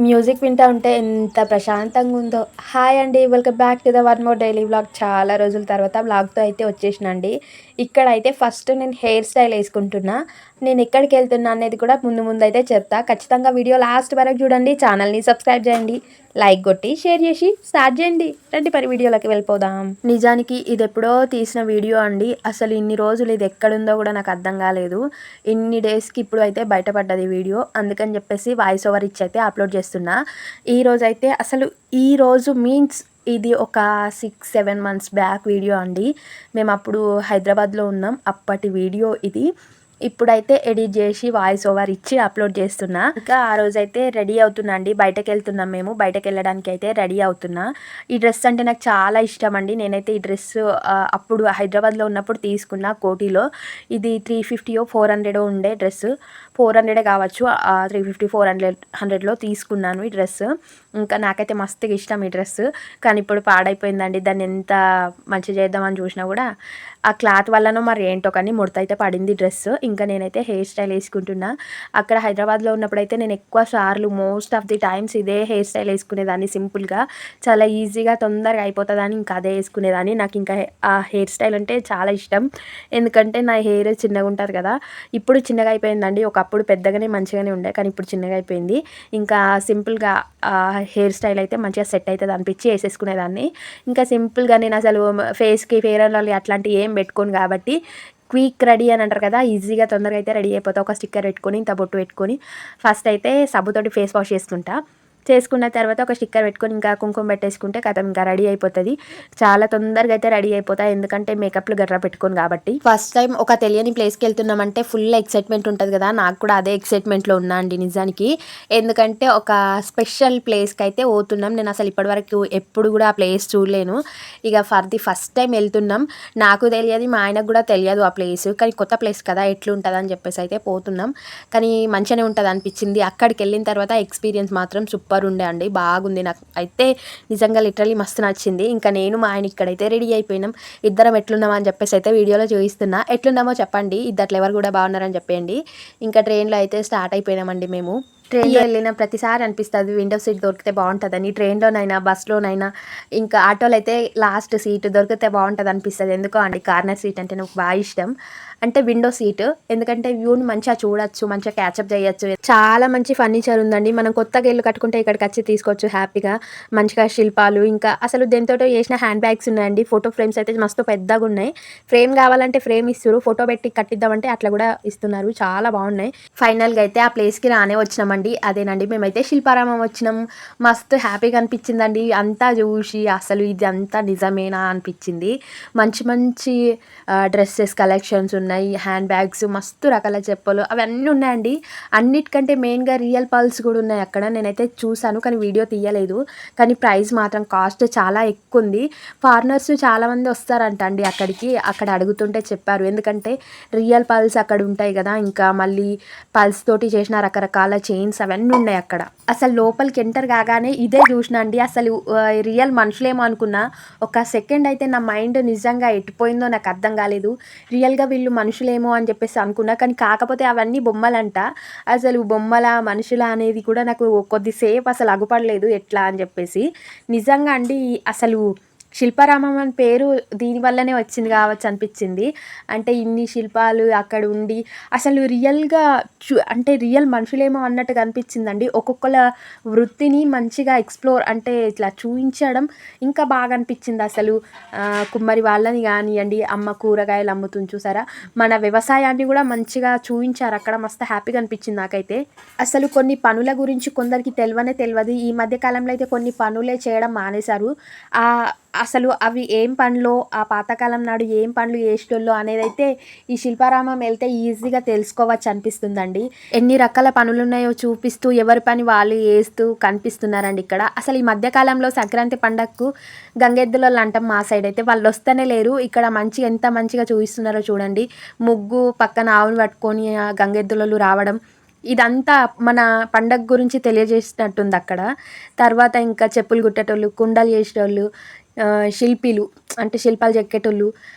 Music వింటా ఉంటే ఎంత ప్రశాంతంగా ఉందో. హాయ్ అండి. Welcome back to the one more daily vlog. చాలా రోజుల తర్వాత వ్లాగ్‌తో అయితే వచ్చేసినండి. ఇక్కడైతే ఫస్ట్ నేను హెయిర్ స్టైల్ యేసుకుంటున్నా. నేను ఎక్కడికెళ్తున్నా అనేది కూడా ముందైతే చెప్తా. ఖచ్చితంగా వీడియో లాస్ట్ వరకు చూడండి. ఛానల్‌ని సబ్స్క్రైబ్ చేయండి. లైక్ కొట్టి, షేర్ చేసి స్టార్ట్ చేయండి. రండి మరి వీడియోలోకి వెళ్ళిపోదాం. నిజానికి ఇది ఎప్పుడో తీసిన వీడియో అండి. అసలు ఇన్ని రోజులు ఇది ఎక్కడుందో కూడా నాకు అర్థం కాలేదు. ఇన్ని డేస్‌కి ఇప్పుడు అయితే బయటపడ్డది వీడియో. అందుకని చెప్పేసి వాయిస్ ఓవర్ ఇచ్చి అయితే అప్లోడ్ చేస్తున్నా. ఈరోజైతే అసలు ఈరోజు మీన్స్ ఇది ఒక 6-7 మంత్స్ బ్యాక్ వీడియో అండి. మేము అప్పుడు హైదరాబాద్లో ఉన్నాం. అప్పటి వీడియో ఇది. ఇప్పుడైతే ఎడిట్ చేసి వాయిస్ ఓవర్ ఇచ్చి అప్లోడ్ చేస్తున్నా. ఇంకా ఆ రోజైతే రెడీ అవుతున్నా అండి. బయటకు వెళ్తున్నాం మేము. బయటకు వెళ్ళడానికి అయితే రెడీ అవుతున్నా. ఈ డ్రెస్ అంటే నాకు చాలా ఇష్టం అండి. నేనైతే ఈ డ్రెస్ అప్పుడు హైదరాబాద్లో ఉన్నప్పుడు తీసుకున్నా కోటిలో. ఇది 350 400 ఉండే డ్రెస్. 400 కావచ్చు. 350 400లో తీసుకున్నాను ఈ డ్రెస్. ఇంకా నాకైతే మస్తుగా ఇష్టం ఈ డ్రెస్. కానీ ఇప్పుడు పాడైపోయిందండి. దాన్ని ఎంత మంచి చేద్దామని చూసినా కూడా ఆ క్లాత్ వల్లనో మరి ఏంటో కానీ ముడత అయితే పడింది డ్రెస్. ఇంకా నేనైతే హెయిర్ స్టైల్ వేసుకుంటున్నా. అక్కడ హైదరాబాద్లో ఉన్నప్పుడైతే నేను ఎక్కువ సార్లు మోస్ట్ ఆఫ్ ది టైమ్స్ ఇదే హెయిర్ స్టైల్ వేసుకునేదాన్ని. సింపుల్గా చాలా ఈజీగా తొందరగా అయిపోతుందని ఇంకా అదే వేసుకునేదాన్ని. నాకు ఇంకా ఆ హెయిర్ స్టైల్ అంటే చాలా ఇష్టం. ఎందుకంటే నా హెయిర్ చిన్నగా ఉంటుంది కదా. ఇప్పుడు చిన్నగా అయిపోయిందండి. ఒకప్పుడు పెద్దగానే మంచిగానే ఉండే, కానీ ఇప్పుడు చిన్నగా అయిపోయింది. ఇంకా సింపుల్గా హెయిర్ స్టైల్ అయితే మంచిగా సెట్ అవుతుంది అనిపించి వేసేసుకునేదాన్ని. ఇంకా సింపుల్గా నేను అసలు ఫేస్కి ఫెయిర్ అండ్ లవ్లీ అట్లాంటివి ఏం పెట్టుకోను కాబట్టి క్విక్ రెడీ అని అంటారు కదా, ఈజీగా తొందరగా అయితే రెడీ అయిపోతా. ఒక స్టిక్కర్ పెట్టుకొని ఇంత బొట్టు పెట్టుకొని ఫస్ట్ అయితే సబ్బుతోటి ఫేస్ వాష్ చేసుకున్న తర్వాత ఒక స్టిక్కర్ పెట్టుకొని ఇంకా కుంకుమ పెట్టేసుకుంటే కథం ఇంకా రెడీ అయిపోతుంది. చాలా తొందరగా అయితే రెడీ అయిపోతాయి. ఎందుకంటే మేకప్లు గట్రా పెట్టుకోను కాబట్టి. ఫస్ట్ టైం ఒక తెలియని ప్లేస్కి వెళ్తున్నామంటే ఫుల్ ఎక్సైట్మెంట్ ఉంటుంది కదా. నాకు కూడా అదే ఎక్సైట్మెంట్లో ఉన్నా అండి నిజానికి. ఎందుకంటే ఒక స్పెషల్ ప్లేస్కి అయితే పోతున్నాం. నేను అసలు ఇప్పటివరకు ఎప్పుడు కూడా ఆ ప్లేస్ చూడలేను. ఇక ఫర్ ది ఫస్ట్ టైం వెళ్తున్నాం. నాకు తెలియదు, మా ఆయనకు కూడా తెలియదు ఆ ప్లేస్. కానీ కొత్త ప్లేస్ కదా, ఎట్లుంటుంది అని చెప్పేసి అయితే పోతున్నాం. కానీ మంచిగానే ఉంటుంది అనిపించింది. అక్కడికి వెళ్ళిన తర్వాత ఎక్స్పీరియన్స్ మాత్రం సూపర్ ఉండే అండి. బాగుంది. నాకు అయితే నిజంగా లిటరలీ మస్తు నచ్చింది. ఇంకా నేను మా ఆయన ఇక్కడైతే రెడీ అయిపోయినాం. ఇద్దరం ఎట్లున్నామో అని చెప్పేసి అయితే వీడియోలో చూపిస్తున్నా. ఎట్లున్నామో చెప్పండి. ఇద్దరు ఎవరు కూడా బాగున్నారని చెప్పండి. ఇంకా ట్రైన్లో అయితే స్టార్ట్ అయిపోయినామండి మేము. ట్రైన్లో వెళ్ళిన ప్రతిసారి అనిపిస్తుంది విండో సీట్ దొరికితే బాగుంటుందని. ట్రైన్లోనైనా బస్లోనైనా ఇంకా ఆటోలో అయితే లాస్ట్ సీట్ దొరికితే బాగుంటుంది అనిపిస్తుంది. ఎందుకో అండి కార్నర్ సీట్ అంటే నాకు బాగా ఇష్టం. అంటే విండో సీట్. ఎందుకంటే వ్యూని మంచిగా చూడొచ్చు, మంచిగా క్యాచప్ చేయొచ్చు. చాలా మంచి ఫర్నిచర్ ఉందండి. మనం కొత్తగా ఇల్లు కట్టుకుంటే ఇక్కడికి వచ్చి తీసుకోవచ్చు హ్యాపీగా. మంచిగా శిల్పాలు, ఇంకా అసలు దేంతో చేసిన హ్యాండ్ బ్యాగ్స్ ఉన్నాయండి. ఫోటో ఫ్రేమ్స్ అయితే మస్తు పెద్దగా ఉన్నాయి. ఫ్రేమ్ కావాలంటే ఫ్రేమ్ ఇస్తారు, ఫోటో పెట్టి కట్టిద్దామంటే అట్లా కూడా ఇస్తున్నారు. చాలా బాగున్నాయి. ఫైనల్గా అయితే ఆ ప్లేస్కి రానే వచ్చినామండి. అదేనండి, మేమైతే శిల్పారామం వచ్చినాం. మస్తు హ్యాపీగా అనిపించిందండి అంతా చూసి. అసలు ఇది అంతా నిజమేనా అనిపించింది. మంచి మంచి డ్రెస్సెస్ కలెక్షన్స్ ఉన్నాయి, హ్యాండ్ బ్యాగ్స్, మస్తు రకాల చెప్పులు అవన్నీ ఉన్నాయండి. అన్నిటికంటే మెయిన్గా రియల్ పర్ల్స్ కూడా ఉన్నాయి అక్కడ. నేనైతే చూసాను కానీ వీడియో తీయలేదు. కానీ ప్రైస్ మాత్రం కాస్ట్ చాలా ఎక్కువ ఉంది. ఫారినర్స్ చాలామంది వస్తారంట అండి అక్కడికి. అక్కడ అడుగుతుంటే చెప్పారు. ఎందుకంటే రియల్ పర్ల్స్ అక్కడ ఉంటాయి కదా. ఇంకా మళ్ళీ పల్స్ తోటి చేసిన రకరకాల చైన్స్ అవన్నీ ఉన్నాయి అక్కడ. అసలు లోపలికి ఎంటర్ కాగానే ఇదే చూసిన అండి. అసలు రియల్ మనుషులేమో అనుకున్నా. ఒక సెకండ్ అయితే నా మైండ్ నిజంగా ఎట్టిపోయిందో నాకు అర్థం కాలేదు. రియల్గా వీళ్ళు మనుషులేమో అని చెప్పేసి అనుకున్నా. కానీ కాకపోతే అవన్నీ బొమ్మలంట. అసలు బొమ్మల మనుషుల అనేది కూడా నాకు కొద్దిసేపు అసలు అగుపడలేదు ఎట్లా అని చెప్పేసి. నిజంగా అండి అసలు శిల్పారామం అని పేరు దీనివల్లనే వచ్చింది కావచ్చు అనిపించింది. అంటే ఇన్ని శిల్పాలు అక్కడ ఉండి అసలు రియల్గా అంటే రియల్ మనుషులేమో అన్నట్టుగా అనిపించిందండి. ఒక్కొక్కల వృత్తిని మంచిగా ఎక్స్ప్లోర్ అంటే ఇట్లా చూపించడం ఇంకా బాగా అనిపించింది. అసలు కుమ్మరి వాళ్ళని కానివ్వండి, అమ్మ కూరగాయలు అమ్ముతుంది చూసారా, మన వ్యవసాయాన్ని కూడా మంచిగా చూపించారు అక్కడ. మస్తు హ్యాపీగా అనిపించింది నాకైతే. అసలు కొన్ని పనుల గురించి కొందరికి తెలియదు. ఈ మధ్య కాలంలో అయితే కొన్ని పనులే చేయడం మానేశారు. అసలు అవి ఏం పనులో, ఆ పాతకాలం నాడు ఏం పనులు చేసేటోళ్ళో అనేది అయితే ఈ శిల్పారామం వెళ్తే ఈజీగా తెలుసుకోవచ్చు అనిపిస్తుందండి. ఎన్ని రకాల పనులు ఉన్నాయో చూపిస్తూ ఎవరి పని వాళ్ళు చేస్తూ కనిపిస్తున్నారండి ఇక్కడ. అసలు ఈ మధ్యకాలంలో సంక్రాంతి పండగకు గంగెద్దులలో అంటాం మా సైడ్ అయితే. వాళ్ళు వస్తూనే లేరు. ఇక్కడ ఎంత మంచిగా చూపిస్తున్నారో చూడండి. ముగ్గు పక్కన ఆవును పట్టుకొని గంగెద్దులలో రావడం, ఇదంతా మన పండగ గురించి తెలియజేసినట్టుంది అక్కడ. తర్వాత ఇంకా చెప్పులు కుట్టేటోళ్ళు, కుండలు చేసేటోళ్ళు, శిల్పిలు అంటే శిల్పాలు చెక్కేటోళ్ళు,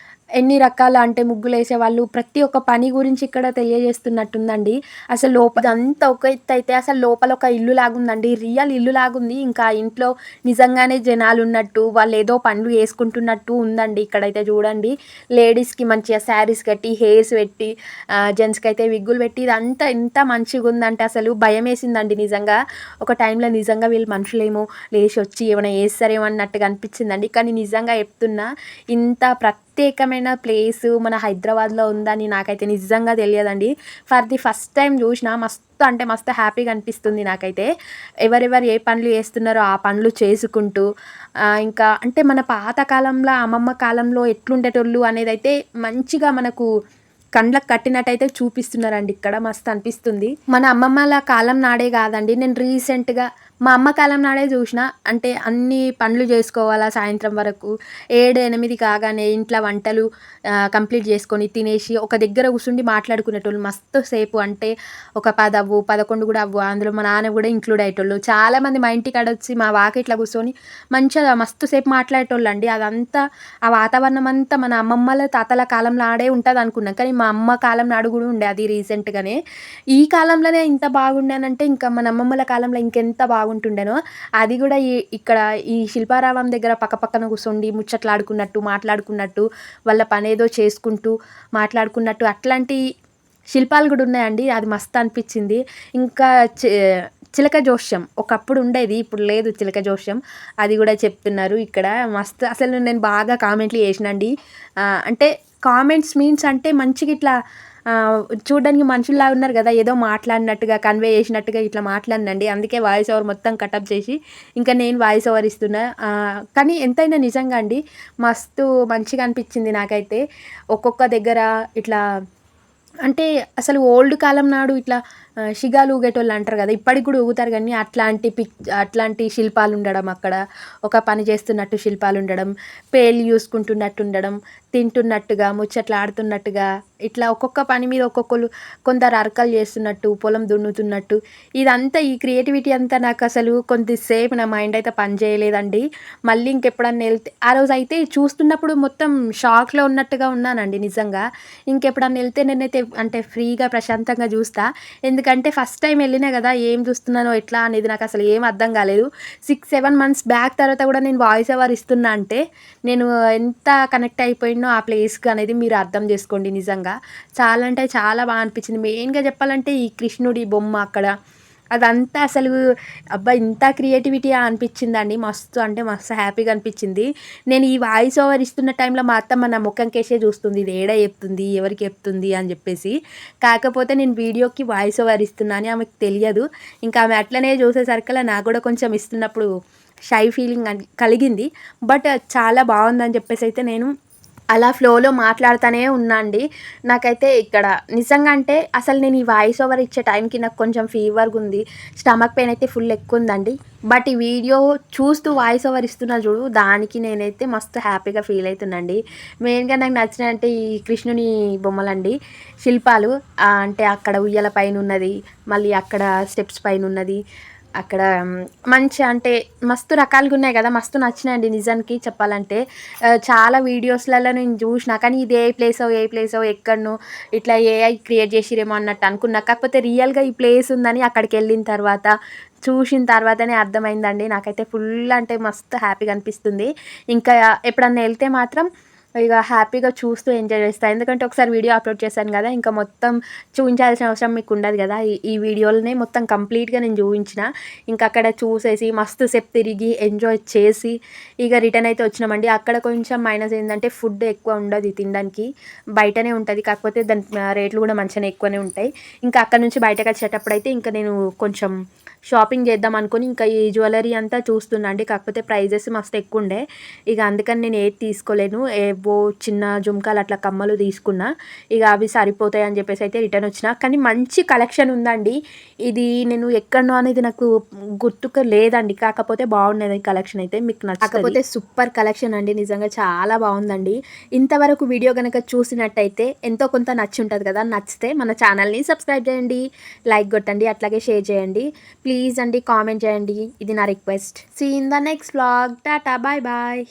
ఎన్ని రకాల అంటే ముగ్గులేసేవాళ్ళు, ప్రతి ఒక్క పని గురించి ఇక్కడ తెలియజేస్తున్నట్టుందండి. అసలు ఇదంతా ఒక ఎత్తయితే అసలు లోపల ఒక ఇల్లు లాగుందండి. రియల్ ఇల్లు లాగుంది. ఇంకా ఇంట్లో నిజంగానే జనాలున్నట్టు, వాళ్ళేదో పనులు చేసుకుంటున్నట్టు ఉందండి ఇక్కడైతే చూడండి. లేడీస్‌కి మంచిగా శారీస్ కట్టి, హెయిర్స్ పెట్టి, జెంట్స్‌కైతే విగ్గులు పెట్టి ఇదంతా ఎంత మంచిగుందంటే అసలు భయమేసిందండి నిజంగా. ఒక టైంలో నిజంగా వీళ్ళు మనుషులేమో లేచొచ్చి ఏమైనా చేస్తారేమో అన్నట్టుగా అనిపించిందండి. కానీ నిజంగా చెప్తున్నా ఇంత ప్రత్యేకమైన ప్లేసు మన హైదరాబాద్‌లో ఉందని నాకైతే నిజంగా తెలియదండి. ఫర్ ది ఫస్ట్ టైమ్ చూసినా మస్తు అంటే మస్తు హ్యాపీగా అనిపిస్తుంది నాకైతే. ఎవరెవరు ఏ పనులు చేస్తున్నారో ఆ పనులు చేసుకుంటూ ఇంకా అంటే మన పాత కాలంలో అమ్మమ్మ కాలంలో ఎట్లుండేటోళ్ళు అనేదైతే మంచిగా మనకు కండ్లకు కట్టినట్టయితే చూపిస్తున్నారండి ఇక్కడ. మస్తు అనిపిస్తుంది. మన అమ్మమ్మల కాలం నాడే కాదండి, నేను రీసెంట్‌గా మా అమ్మ కాలం నాడే చూసిన. అంటే అన్ని పనులు చేసుకోవాలా సాయంత్రం వరకు. 7, 8 కాగానే ఇంట్లో వంటలు కంప్లీట్ చేసుకొని తినేసి ఒక దగ్గర కూర్చుండి మాట్లాడుకునేటోళ్ళు మస్తు సేపు. అంటే ఒక 10 అవ్వు, 11 కూడా అవ్వు. అందులో మా నాన్న కూడా ఇంక్లూడ్ అయ్యేటోళ్ళు. చాలామంది మా ఇంటికాడొచ్చి మా వాకిట్లో కూర్చొని మంచిగా మస్తు సేపు మాట్లాడేటోళ్ళండి. అదంతా ఆ వాతావరణం అంతా మన అమ్మమ్మల, తాతల కాలం నాడే ఉంటదనుకున్నాం. కానీ మా అమ్మ కాలం నాడు గూడా ఉండే అది రీసెంట్‌గానే. ఈ కాలంలోనే ఇంత బాగుండేనంటే ఇంకా మన అమ్మమ్మల కాలంలో ఇంకెంత బాగుంటుండేనో. అది గూడా ఇక్కడ ఈ శిల్పారామం దగ్గర పక్కపక్కన కూర్చొని ముచ్చట్లాడుకున్నట్టు, మాట్లాడుకున్నట్టు, వాళ్ళ పనేదో చేసుకుంటూ మాట్లాడుకున్నట్టు అట్లాంటి శిల్పాలు గూడా ఉన్నాయండి. అది మస్తు అనిపిచ్చింది. ఇంకా చిలక జోష్యం ఒకప్పుడు ఉండేది. ఇప్పుడు లేదు చిలక జోష్యం. అది గూడా చెప్తున్నారు ఇక్కడ. మస్తు అసలు నేను బాగా కామెంట్లు చేసినండి. అంటే కామెంట్స్ మీన్స్ అంటే మంచిగా ఇట్లా చూడ్డానికి మనుషుల్లాగా ఉన్నారు గదా! ఏదో మాట్లాడినట్టుగా, కన్వే చేసినట్టుగా ఇట్లా మాట్లాడినండి. అందుకే వాయిస్ ఓవర్ మొత్తం కటప్ చేసి ఇంకా నేను వాయిస్ ఓవర్ ఇస్తున్నా. కానీ ఎంతైనా నిజంగా అండి మస్తు మంచిగా అనిపిచ్చింది నాకైతే. ఒక్కొక్క దగ్గర ఇట్లా అంటే అసలు ఓల్డ్ కాలం నాడు ఇట్లా షిగాలు ఊగేటోళ్ళు అంటారు కదా! ఇప్పటికి కూడా ఊగుతారు గానీ అట్లాంటి శిల్పాలుండడం అక్కడ. ఒక పని చేస్తున్నట్టు శిల్పాలుండడం, పేర్లు చూసుకుంటున్నట్టు ఉండడం, తింటున్నట్టుగా, ముచ్చట్లాడుతున్నట్టుగా, ఇట్లా ఒక్కొక్క పని మీద ఒక్కొక్కళ్ళు కొందరు అరకలు చేస్తున్నట్టు, పొలం దున్నుతున్నట్టు, ఇదంతా ఈ క్రియేటివిటీ అంతా నాకసలు కొద్దిసేపు నా మైండ్ అయితే పని చేయలేదండి. మళ్ళీ ఇంకెప్పుడన్నా ఎళ్తే ఆ రోజైతే చూస్తున్నప్పుడు మొత్తం షాక్‌లో ఉన్నట్టుగా ఉన్నానండి నిజంగా. ఇంకెప్పుడన్నా ఎళ్తే నేనైతే అంటే ఫ్రీగా ప్రశాంతంగా చూస్తా. ఎందుకంటే ఫస్ట్ టైమ్ ఎళ్ళినా గదా! ఏం చూస్తున్నానో ఎట్లా అనేది నాకసలు ఏం అర్థం కాలేదు. 6, 7 మంత్స్ బ్యాక్ తర్వాత గూడా నేను వాయిస్ ఓవర్ ఇస్తున్నా అంటే నేను ఎంత కనెక్ట్ అయిపోయినో ఆ ప్లేస్‌కి అనేది మీరు అర్థం చేసుకోండి నిజంగా. చాలా అంటే చాలా అనిపించింది. మెయిన్‌గా చెప్పాలంటే ఈ కృష్ణుడి బొమ్మ అక్కడ అదంతా అసలు అబ్బా! ఇంత క్రియేటివిటీయా అనిపించిందండి. మస్తు అంటే మస్తు హ్యాపీగా అనిపించింది. నేను ఈ వాయిస్ ఓవర్ ఇస్తున్న టైంలో మా అత్తమ్మ నా ముఖంకేసే చూస్తుంది. ఇది ఏడ చెప్తుంది? ఎవరికి చెప్తుంది? అని చెప్పేసి. కాకపోతే నేను వీడియోకి వాయిస్ ఓవర్ ఇస్తున్నా అని ఆమెకు తెలియదు. ఇంకా ఆమె అట్లనే చూసేసరికల్లా నాకు కూడా కొంచెం ఇస్తున్నప్పుడు షై ఫీలింగ్ కలిగింది. బట్ చాలా బావుందని చెప్పేసైతే నేను అలా ఫ్లోలో మాట్లాడుతానే ఉన్నా అండి. నాకైతే ఇక్కడ నిజంగా అంటే అసలు నేను ఈ వాయిస్ ఓవర్ ఇచ్చే టైంకి నాకు కొంచెం ఫీవర్‌గుంది. స్టమక్ పెయిన్ అయితే ఫుల్ ఎక్కువుందండి. బట్ ఈ వీడియో చూస్తూ వాయిస్ ఓవర్ ఇస్తున్నా చూడు, దానికి నేనైతే మస్తు హ్యాపీగా ఫీల్ అయితున్నా అండి. మెయిన్‌గా నాకు నచ్చినయంటే ఈ కృష్ణుని బొమ్మలండి. శిల్పాలు అంటే అక్కడ ఉయ్యాల పైనున్నది, మళ్ళీ అక్కడ స్టెప్స్ పైనున్నది. అక్కడ మంచి అంటే మస్తు రకాలుగున్నాయి గదా! మస్తు నచ్చినాయండి నిజానికి చెప్పాలంటే. చాలా వీడియోస్‌లలో నేను జూషినా. కానీ ఇది ఏ ప్లేసో ఎక్కడనో ఇట్లా ఏఐ క్రియేట్ జేషిర్రేమో అన్నట్టు అనుకున్నా. కాకపోతే రియల్‌గా ఈ ప్లేస్ ఉందని అక్కడికెళ్ళిన తర్వాత, చూషిన తర్వాతనే అర్థమైందండి. నాకైతే ఫుల్ అంటే మస్తు హ్యాపీగా అనిపిస్తుంది. ఇంకా ఎప్పుడన్నా ఎళ్తే మాత్రం ఇగ హ్యాపీగా చూస్తూ ఎంజాయ్ చేస్తా. ఎందుకంటే ఒకసారి వీడియో అప్‌లోడ్ చేశాను గదా! ఇంకా మొత్తం చూయించాల్సిన అవసరం మీకుండదు గదా! ఈ ఈ వీడియోలనే మొత్తం కంప్లీట్‌గా నేను జూయించిన. ఇంక అక్కడ చూసేసి మస్తు సేపు తిరిగి ఎంజాయ్ చేసి ఇగ రిటర్న్ అయితే వచ్చినామండి. అక్కడ కొంచెం మైనస్ ఏందంటే ఫుడ్ ఎక్కువ ఉండదు తినడానికి. బయటనే ఉంటది. కాకపోతే దాని రేట్లు గూడా మంచిగానే ఎక్కువనే ఉంటాయి. ఇంకా అక్కడి నుంచి బయటకొచ్చేటప్పుడైతే ఇంక నేను కొంచెం షాపింగ్ చేద్దాం అనుకోని ఇంకా ఈ జ్యువెలరీ అంతా చూస్తున్నా అండి. కాకపోతే ప్రైజెస్ మస్తు ఎక్కువుండే. ఇగ అందుకని నేను ఏది తీసుకోలేను. ఏవో చిన్న జుంకాలు అట్లా కమ్మలు తీసుకున్నా. ఇగ అవి సరిపోతాయి అని చెప్పేసి అయితే రిటర్న్ వచ్చిన. కానీ మంచి కలెక్షన్ ఉందండి. ఇది నేను ఎక్కడనో అనేది నాకు గుర్తుకు లేదండి. కాకపోతే బాగున్నది కలెక్షన్ అయితే మీకు నచ్చుతది. కాకపోతే సూపర్ కలెక్షన్ అండి. నిజంగా చాలా బాగుందండి. ఇంతవరకు వీడియో గనక చూసినట్టయితే ఎంతో కొంత నచ్చి ఉంటది కదా! నచ్చితే మన ఛానల్‌ని సబ్స్క్రైబ్ చేయండి, లైక్ కొట్టండి, అట్లాగే షేర్ చేయండి. ప్లీజ్ అండి కామెంట్ చేయండి. ఇది నా request. See in the next vlog. Tata bye bye.